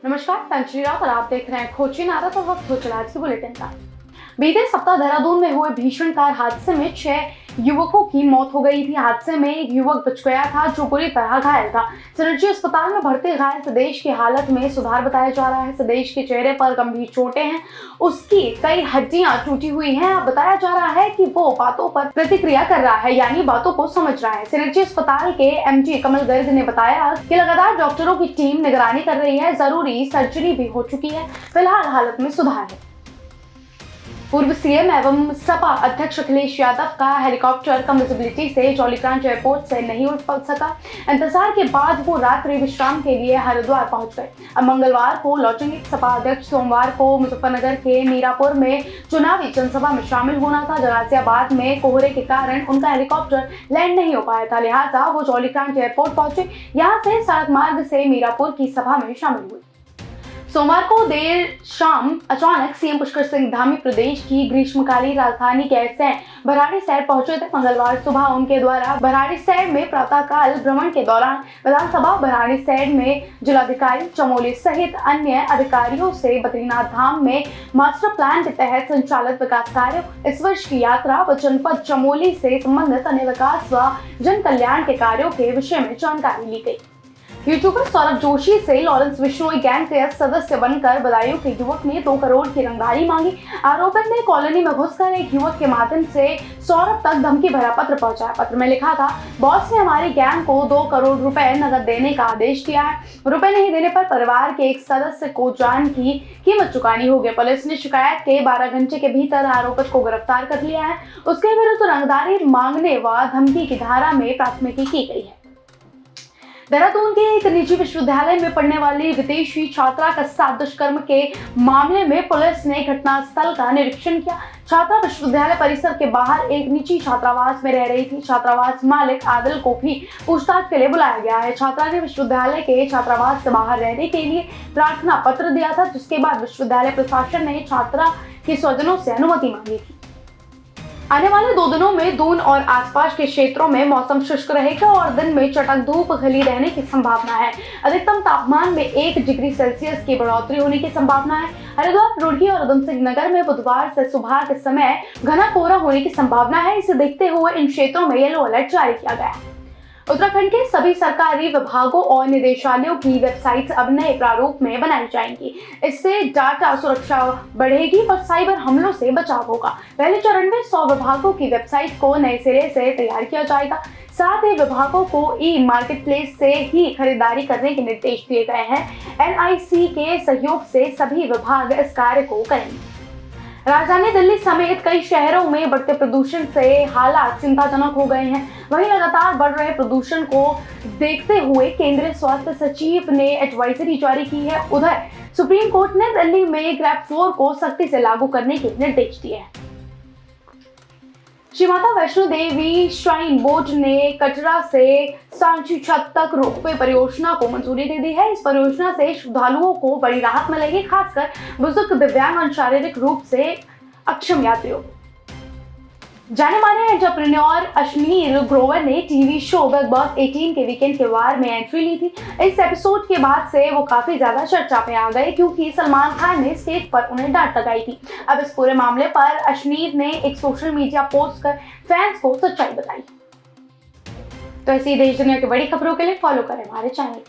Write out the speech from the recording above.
नमस्कार, मैं अंजलि राव और आप देख रहे हैं खोजी नारा। तो वक्त हो चला आज के बुलेटिन का। बीते सप्ताह देहरादून में हुए भीषण कार हादसे में 6 युवकों की मौत हो गई थी। हादसे में एक युवक बच गया था जो बुरी तरह घायल था। सिनर्जी अस्पताल में भर्ती घायल सदेश की हालत में सुधार बताया जा रहा है। सदेश के चेहरे पर गंभीर चोटें हैं, उसकी कई हड्डियां टूटी हुई हैं। अब बताया जा रहा है कि वो बातों पर प्रतिक्रिया कर रहा है, यानी बातों को समझ रहा है। सिनर्जी अस्पताल के एमडी कमल गर्ग ने बताया कि लगातार डॉक्टरों की टीम निगरानी कर रही है, जरूरी सर्जरी भी हो चुकी है, फिलहाल हालत में सुधार है। पूर्व सीएम एवं सपा अध्यक्ष अखिलेश यादव का हेलीकॉप्टर कम विजिबिलिटी से जौलीग्रांट एयरपोर्ट से नहीं उड़ सका। इंतजार के बाद वो रात्रि विश्राम के लिए हरिद्वार पहुंच गए। अब मंगलवार को लौटेंगे। सपा अध्यक्ष सोमवार को मुजफ्फरनगर के मीरापुर में चुनावी जनसभा में शामिल होना था। गाजियाबाद में कोहरे के कारण उनका हेलीकॉप्टर लैंड नहीं हो पाया था, लिहाजा वो जौलीग्रांट एयरपोर्ट पहुंचे। यहाँ से सड़क मार्ग से मीरापुर की सभा में शामिल हुए। सोमवार को देर शाम अचानक सीएम पुष्कर सिंह धामी प्रदेश की ग्रीष्मकालीन राजधानी गैरसैंण भराड़ीसैंण पहुंचे थे। मंगलवार सुबह उनके द्वारा भराड़ीसैंण में प्रातःकाल भ्रमण के दौरान विधानसभा भराड़ीसैंण में जिलाधिकारी चमोली सहित अन्य अधिकारियों से बद्रीनाथ धाम में मास्टर प्लान के तहत संचालित विकास कार्यों, इस वर्ष की यात्रा व जनपद चमोली से संबंधित अन्य विकास व जन कल्याण के कार्यों के विषय में जानकारी ली गई। यूट्यूबर सौरभ जोशी से लॉरेंस बिश्नोई गैंग के सदस्य बनकर बदायूं के युवक ने 2 करोड़ की रंगदारी मांगी। आरोपी ने कॉलोनी में घुसकर एक युवक के माध्यम से सौरभ तक धमकी भरा पत्र पहुंचाया। पत्र में लिखा था, बॉस ने हमारी गैंग को 2 करोड़ रुपए नकद देने का आदेश दिया है। रुपए नहीं देने पर परिवार के एक सदस्य को जान की कीमत चुकानी होगी। पुलिस ने शिकायत के 12 घंटे के भीतर आरोपी को गिरफ्तार कर लिया है। उसके विरुद्ध रंगदारी मांगने व धमकी की धारा में प्राथमिकी की गई है। देहरादून के एक निजी विश्वविद्यालय में पढ़ने वाली विदेशी छात्रा के साथ दुष्कर्म के मामले में पुलिस ने घटनास्थल का निरीक्षण किया। छात्रा विश्वविद्यालय परिसर के बाहर एक निजी छात्रावास में रह रही थी। छात्रावास मालिक आदिल को भी पूछताछ के लिए बुलाया गया है। छात्रा ने विश्वविद्यालय के छात्रावास से बाहर रहने के लिए प्रार्थना पत्र दिया था, जिसके बाद विश्वविद्यालय प्रशासन ने छात्रा के स्वजनों से अनुमति मांगी थी। आने वाले 2 दिनों में दून और आसपास के क्षेत्रों में मौसम शुष्क रहेगा और दिन में चटक धूप खिली रहने की संभावना है। अधिकतम तापमान में 1 डिग्री सेल्सियस की बढ़ोतरी होने की संभावना है। हरिद्वार, रुड़की और उधमसिंह नगर में बुधवार से सुबह के समय घना कोहरा होने की संभावना है। इसे देखते हुए इन क्षेत्रों में येलो अलर्ट जारी किया गया है। उत्तराखंड के सभी सरकारी विभागों और निदेशालयों की वेबसाइट्स अब नए प्रारूप में बनाई जाएंगी। इससे डाटा सुरक्षा बढ़ेगी और साइबर हमलों से बचाव होगा। पहले चरण में 100 विभागों की वेबसाइट को नए सिरे से तैयार किया जाएगा। साथ ही विभागों को ई मार्केट प्लेस से ही खरीदारी करने के निर्देश दिए गए हैं। NIC के सहयोग से सभी विभाग इस कार्य को करेंगे। राजधानी दिल्ली समेत कई शहरों में बढ़ते प्रदूषण से हालात चिंताजनक हो गए हैं। वहीं लगातार बढ़ रहे प्रदूषण को देखते हुए केंद्रीय स्वास्थ्य सचिव ने एडवाइजरी जारी की है। उधर सुप्रीम कोर्ट ने दिल्ली में ग्रैब 4 को सख्ती से लागू करने के निर्देश दिए हैं। श्री माता वैष्णो देवी श्राइन बोर्ड ने कटरा से सांची छत तक रोपवे परियोजना को मंजूरी दे दी है। इस परियोजना से श्रद्धालुओं को बड़ी राहत मिलेगी, खासकर बुजुर्ग, दिव्यांग और शारीरिक रूप से अक्षम यात्रियों को। जाने माने एंटरप्रेन्योर अश्मीर ग्रोवर ने टीवी शो बिग बॉस 18 के वीकेंड के वार में एंट्री ली थी। इस एपिसोड के बाद से वो काफी ज्यादा चर्चा में आ गए, क्योंकि सलमान खान ने स्टेज पर उन्हें डांट लगाई थी। अब इस पूरे मामले पर अश्मीर ने एक सोशल मीडिया पोस्ट कर फैंस को सच्चाई बताई। तो ऐसी देश दुनिया की बड़ी खबरों के लिए फॉलो करें हमारे चैनल।